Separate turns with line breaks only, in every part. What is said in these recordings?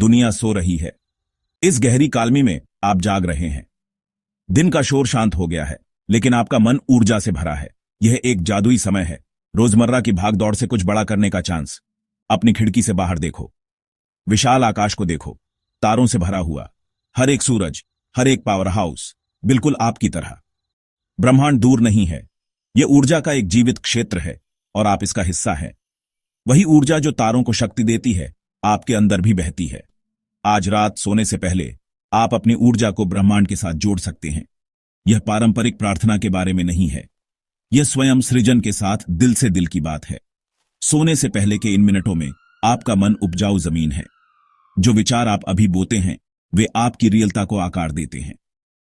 दुनिया सो रही है। इस गहरी कालमी में आप जाग रहे हैं। दिन का शोर शांत हो गया है, लेकिन आपका मन ऊर्जा से भरा है। यह एक जादुई समय है, रोजमर्रा की भागदौड़ से कुछ बड़ा करने का चांस। अपनी खिड़की से बाहर देखो, विशाल आकाश को देखो, तारों से भरा हुआ, हर एक सूरज, हर एक पावर हाउस, बिल्कुल आपकी तरह। ब्रह्मांड दूर नहीं है, यह ऊर्जा का एक जीवित क्षेत्र है और आप इसका हिस्सा हैं। वही ऊर्जा जो तारों को शक्ति देती है, आपके अंदर भी बहती है। आज रात सोने से पहले आप अपनी ऊर्जा को ब्रह्मांड के साथ जोड़ सकते हैं। यह पारंपरिक प्रार्थना के बारे में नहीं है, यह स्वयं सृजन के साथ दिल से दिल की बात है। सोने से पहले के इन मिनटों में आपका मन उपजाऊ जमीन है। जो विचार आप अभी बोते हैं, वे आपकी रियलता को आकार देते हैं।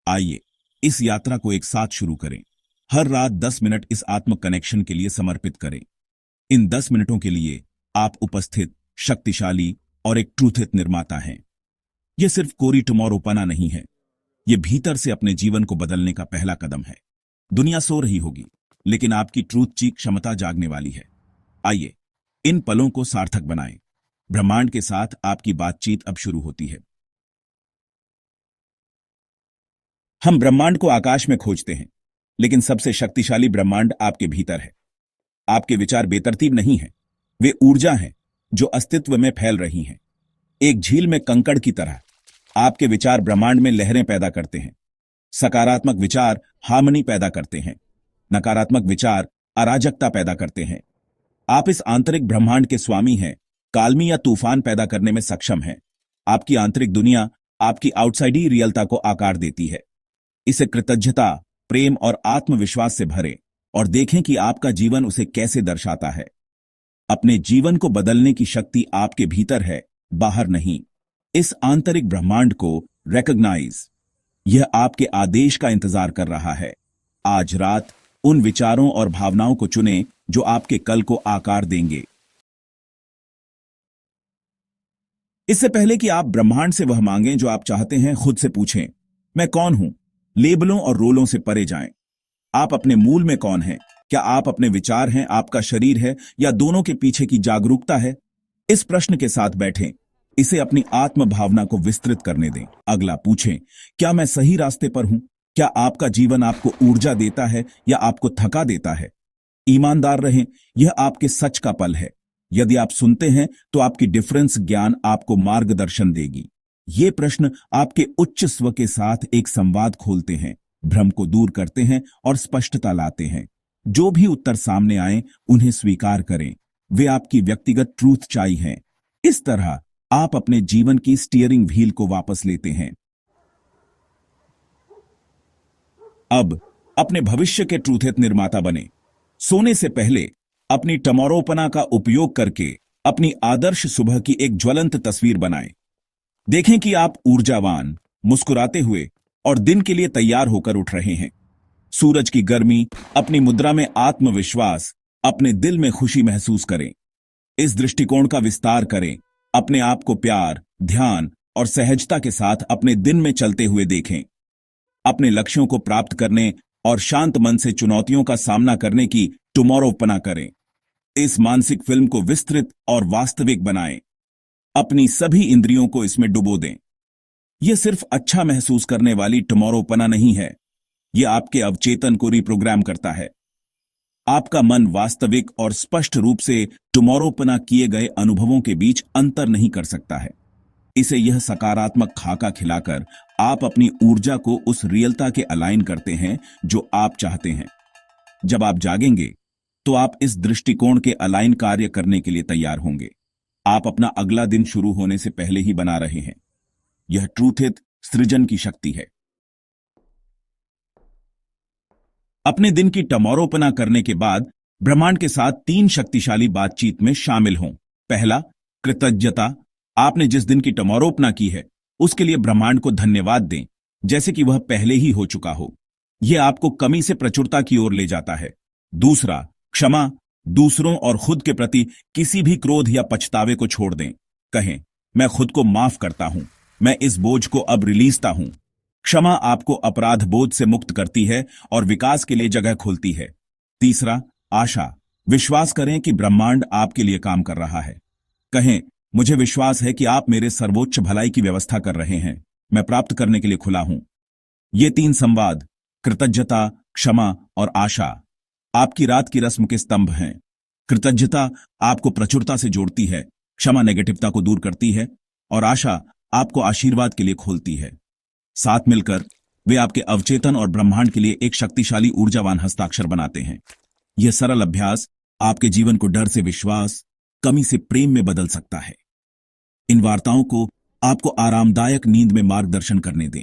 आइए इस यात्रा को एक साथ शुरू करें। हर रात 10 मिनट इस आत्म कनेक्शन के लिए समर्पित करें। इन 10 मिनटों के लिए आप उपस्थित, शक्तिशाली और एक ट्रूथित निर्माता हैं। यह सिर्फ कोरी टुमारोपना नहीं है, यह भीतर से अपने जीवन को बदलने का पहला कदम है। दुनिया सो रही होगी, लेकिन आपकी ट्रूथ की क्षमता जागने वाली है। आइए इन पलों को सार्थक बनाएं। ब्रह्मांड के साथ आपकी बातचीत अब शुरू होती है। हम ब्रह्मांड को आकाश में खोजते हैं, लेकिन सबसे शक्तिशाली ब्रह्मांड आपके भीतर है। आपके विचार बेतरतीब नहीं हैं, वे ऊर्जा हैं जो अस्तित्व में फैल रही हैं। एक झील में कंकड़ की तरह आपके विचार ब्रह्मांड में लहरें पैदा करते हैं। सकारात्मक विचार हार्मनी पैदा करते हैं, नकारात्मक विचार अराजकता पैदा करते हैं। आप इस आंतरिक ब्रह्मांड के स्वामी हैं, कालमी या तूफान पैदा करने में सक्षम हैं। आपकी आंतरिक दुनिया आपकी आउटसाइडी रियलता को आकार देती है। इसे कृतज्ञता, प्रेम और आत्मविश्वास से भरें और देखें कि आपका जीवन उसे कैसे दर्शाता है। अपने जीवन को बदलने की शक्ति आपके भीतर है, बाहर नहीं। इस आंतरिक ब्रह्मांड को रिकॉग्नाइज, यह आपके आदेश का इंतजार कर रहा है। आज रात उन विचारों और भावनाओं को चुनें जो आपके कल को आकार देंगे। इससे पहले कि आप ब्रह्मांड से वह मांगें जो आप चाहते हैं, खुद से पूछें, मैं कौन हूं? लेबलों और रोलों से परे जाएं। आप अपने मूल में कौन हैं? क्या आप अपने विचार हैं, आपका शरीर है, या दोनों के पीछे की जागरूकता है? इस प्रश्न के साथ बैठें, इसे अपनी आत्म भावना को विस्तृत करने दें। अगला पूछें, क्या मैं सही रास्ते पर हूं? क्या आपका जीवन आपको ऊर्जा देता है या आपको थका देता है? ईमानदार रहें, यह आपके सच का पल है। यदि आप सुनते हैं तो आपकी डिफरेंस ज्ञान आपको मार्गदर्शन देगी। ये प्रश्न आपके उच्च स्व के साथ एक संवाद खोलते हैं, भ्रम को दूर करते हैं और स्पष्टता लाते हैं। जो भी उत्तर सामने आए, उन्हें स्वीकार करें। वे आपकी व्यक्तिगत ट्रूथ चाई हैं। इस तरह आप अपने जीवन की स्टीयरिंग व्हील को वापस लेते हैं। अब अपने भविष्य के ट्रूथित निर्माता बने। सोने से पहले अपनी टमोरोपना का उपयोग करके अपनी आदर्श सुबह की एक ज्वलंत तस्वीर बनाएं। देखें कि आप ऊर्जावान, मुस्कुराते हुए और दिन के लिए तैयार होकर उठ रहे हैं। सूरज की गर्मी, अपनी मुद्रा में आत्मविश्वास, अपने दिल में खुशी महसूस करें। इस दृष्टिकोण का विस्तार करें। अपने आप को प्यार, ध्यान और सहजता के साथ अपने दिन में चलते हुए देखें। अपने लक्ष्यों को प्राप्त करने और शांत मन से चुनौतियों का सामना करने की टुमारोपना करें। इस मानसिक फिल्म को विस्तृत और वास्तविक बनाएं। अपनी सभी इंद्रियों को इसमें डुबो दें। यह सिर्फ अच्छा महसूस करने वाली टुमारोपना नहीं है, यह आपके अवचेतन को रिप्रोग्राम करता है। आपका मन वास्तविक और स्पष्ट रूप से टुमारोपना किए गए अनुभवों के बीच अंतर नहीं कर सकता है। इसे यह सकारात्मक खाका खिलाकर आप अपनी ऊर्जा को उस रियलता के अलाइन करते हैं जो आप चाहते हैं। जब आप जागेंगे तो आप इस दृष्टिकोण के अलाइन कार्य करने के लिए तैयार होंगे। आप अपना अगला दिन शुरू होने से पहले ही बना रहे हैं। यह ट्रूथित सृजन की शक्ति है। अपने दिन की टमोरोपना करने के बाद ब्रह्मांड के साथ 3 शक्तिशाली बातचीत में शामिल हों। पहला, कृतज्ञता। आपने जिस दिन की टमोरोपना की है, उसके लिए ब्रह्मांड को धन्यवाद दें, जैसे कि वह पहले ही हो चुका हो। यह आपको कमी से प्रचुरता की ओर ले जाता है। दूसरा, क्षमा। दूसरों और खुद के प्रति किसी भी क्रोध या पछतावे को छोड़ दें। कहें, मैं खुद को माफ करता हूं, मैं इस बोझ को अब रिलीजता हूं। क्षमा आपको अपराध बोध से मुक्त करती है और विकास के लिए जगह खोलती है। तीसरा, आशा। विश्वास करें कि ब्रह्मांड आपके लिए काम कर रहा है। कहें, मुझे विश्वास है कि आप मेरे सर्वोच्च भलाई की व्यवस्था कर रहे हैं। मैं प्राप्त करने के लिए खुला हूं। ये 3 संवाद, कृतज्ञता, क्षमा और आशा, आपकी रात की रस्म के स्तंभ हैं। कृतज्ञता आपको प्रचुरता से जोड़ती है, क्षमा नेगेटिवता को दूर करती है और आशा आपको आशीर्वाद के लिए खोलती है। साथ मिलकर वे आपके अवचेतन और ब्रह्मांड के लिए एक शक्तिशाली ऊर्जावान हस्ताक्षर बनाते हैं। यह सरल अभ्यास आपके जीवन को डर से विश्वास, कमी से प्रेम में बदल सकता है। इन वार्ताओं को आपको आरामदायक नींद में मार्गदर्शन करने दें।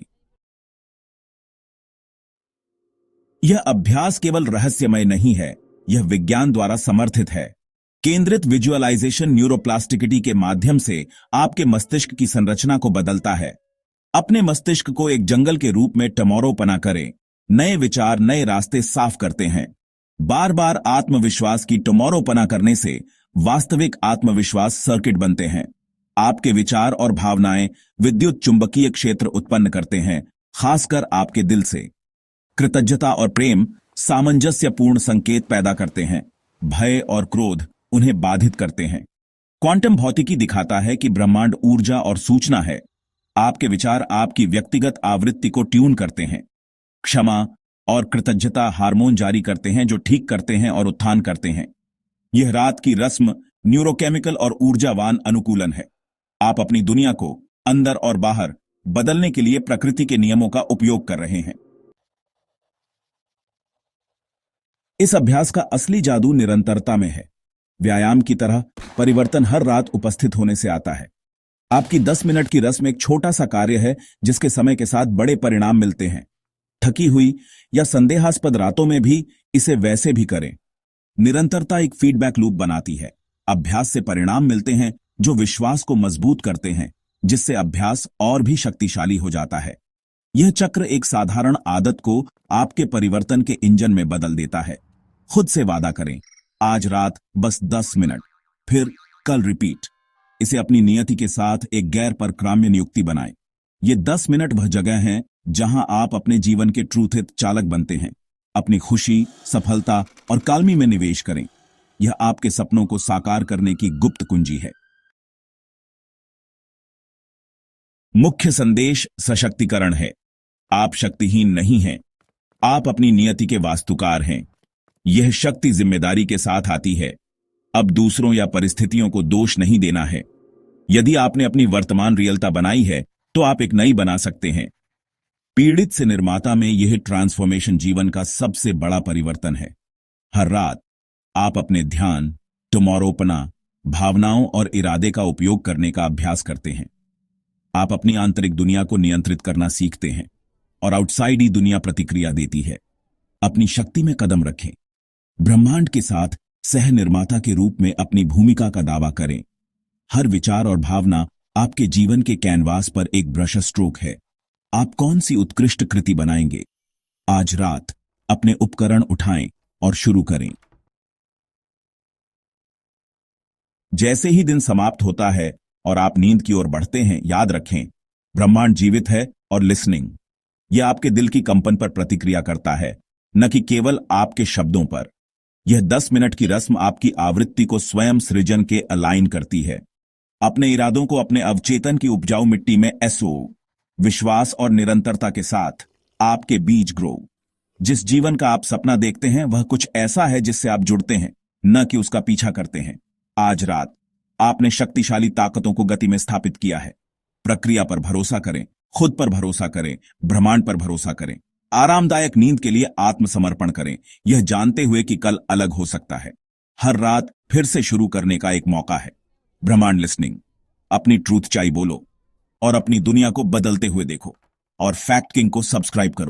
यह अभ्यास केवल रहस्यमय नहीं है, यह विज्ञान द्वारा समर्थित है। केंद्रित विजुअलाइजेशन न्यूरोप्लास्टिसिटी के माध्यम से आपके मस्तिष्क की संरचना को बदलता है। अपने मस्तिष्क को एक जंगल के रूप में टमोरोपना करें। नए विचार नए रास्ते साफ करते हैं। बार बार आत्मविश्वास की टमोरोपना करने से वास्तविक आत्मविश्वास सर्किट बनते हैं। आपके विचार और भावनाएं विद्युत चुंबकीय क्षेत्र उत्पन्न करते हैं, खासकर आपके दिल से। कृतज्ञता और प्रेम सामंजस्यपूर्ण संकेत पैदा करते हैं। भय और क्रोध उन्हें बाधित करते हैं। क्वांटम भौतिकी दिखाता है कि ब्रह्मांड ऊर्जा और सूचना है। आपके विचार आपकी व्यक्तिगत आवृत्ति को ट्यून करते हैं। क्षमा और कृतज्ञता हार्मोन जारी करते हैं जो ठीक करते हैं और उत्थान करते हैं। यह रात की रस्म न्यूरोकेमिकल और ऊर्जावान अनुकूलन है। आप अपनी दुनिया को अंदर और बाहर बदलने के लिए प्रकृति के नियमों का उपयोग कर रहे हैं। इस अभ्यास का असली जादू निरंतरता में है। व्यायाम की तरह परिवर्तन हर रात उपस्थित होने से आता है। आपकी 10 मिनट की रस्म एक छोटा सा कार्य है जिसके समय के साथ बड़े परिणाम मिलते हैं। थकी हुई या संदेहास्पद रातों में भी इसे वैसे भी करें। निरंतरता एक फीडबैक लूप बनाती है। अभ्यास से परिणाम मिलते हैं जो विश्वास को मजबूत करते हैं, जिससे अभ्यास और भी शक्तिशाली हो जाता है। यह चक्र एक साधारण आदत को आपके परिवर्तन के इंजन में बदल देता है। खुद से वादा करें, आज रात बस 10 मिनट, फिर कल रिपीट। इसे अपनी नियति के साथ एक गैर परक्राम्य नियुक्ति बनाएं। ये 10 मिनट वह जगह है जहां आप अपने जीवन के ट्रूथित चालक बनते हैं। अपनी खुशी, सफलता और कालमी में निवेश करें। यह आपके सपनों को साकार करने की गुप्त कुंजी है। मुख्य संदेश सशक्तिकरण है। आप शक्तिहीन नहीं हैं। आप अपनी नियति के वास्तुकार हैं। यह शक्ति जिम्मेदारी के साथ आती है। अब दूसरों या परिस्थितियों को दोष नहीं देना है। यदि आपने अपनी वर्तमान रियलता बनाई है तो आप एक नई बना सकते हैं। पीड़ित से निर्माता में यह ट्रांसफॉर्मेशन जीवन का सबसे बड़ा परिवर्तन है। हर रात आप अपने ध्यान, टुमारोपना, भावनाओं और इरादे का उपयोग करने का अभ्यास करते हैं। आप अपनी आंतरिक दुनिया को नियंत्रित करना सीखते हैं और आउटसाइड ही दुनिया प्रतिक्रिया देती है। अपनी शक्ति में कदम रखें। ब्रह्मांड के साथ सह निर्माता के रूप में अपनी भूमिका का दावा करें। हर विचार और भावना आपके जीवन के कैनवास पर एक ब्रश स्ट्रोक है। आप कौन सी उत्कृष्ट कृति बनाएंगे? आज रात अपने उपकरण उठाएं और शुरू करें। जैसे ही दिन समाप्त होता है और आप नींद की ओर बढ़ते हैं, याद रखें, ब्रह्मांड जीवित है और लिसनिंग। यह आपके दिल की कंपन पर प्रतिक्रिया करता है, न कि केवल आपके शब्दों पर। यह 10 मिनट की रस्म आपकी आवृत्ति को स्वयं सृजन के अलाइन करती है। अपने इरादों को अपने अवचेतन की उपजाऊ मिट्टी में एसो, विश्वास और निरंतरता के साथ आपके बीज ग्रो। जिस जीवन का आप सपना देखते हैं वह कुछ ऐसा है जिससे आप जुड़ते हैं, न कि उसका पीछा करते हैं। आज रात आपने शक्तिशाली ताकतों को गति में स्थापित किया है। प्रक्रिया पर भरोसा करें, खुद पर भरोसा करें, ब्रह्मांड पर भरोसा करें। आरामदायक नींद के लिए आत्मसमर्पण करें, यह जानते हुए कि कल अलग हो सकता है। हर रात फिर से शुरू करने का एक मौका है। ब्रह्मांड लिसनिंग। अपनी ट्रूथ चाई बोलो और अपनी दुनिया को बदलते हुए देखो। और फैक्ट किंग को सब्सक्राइब करो।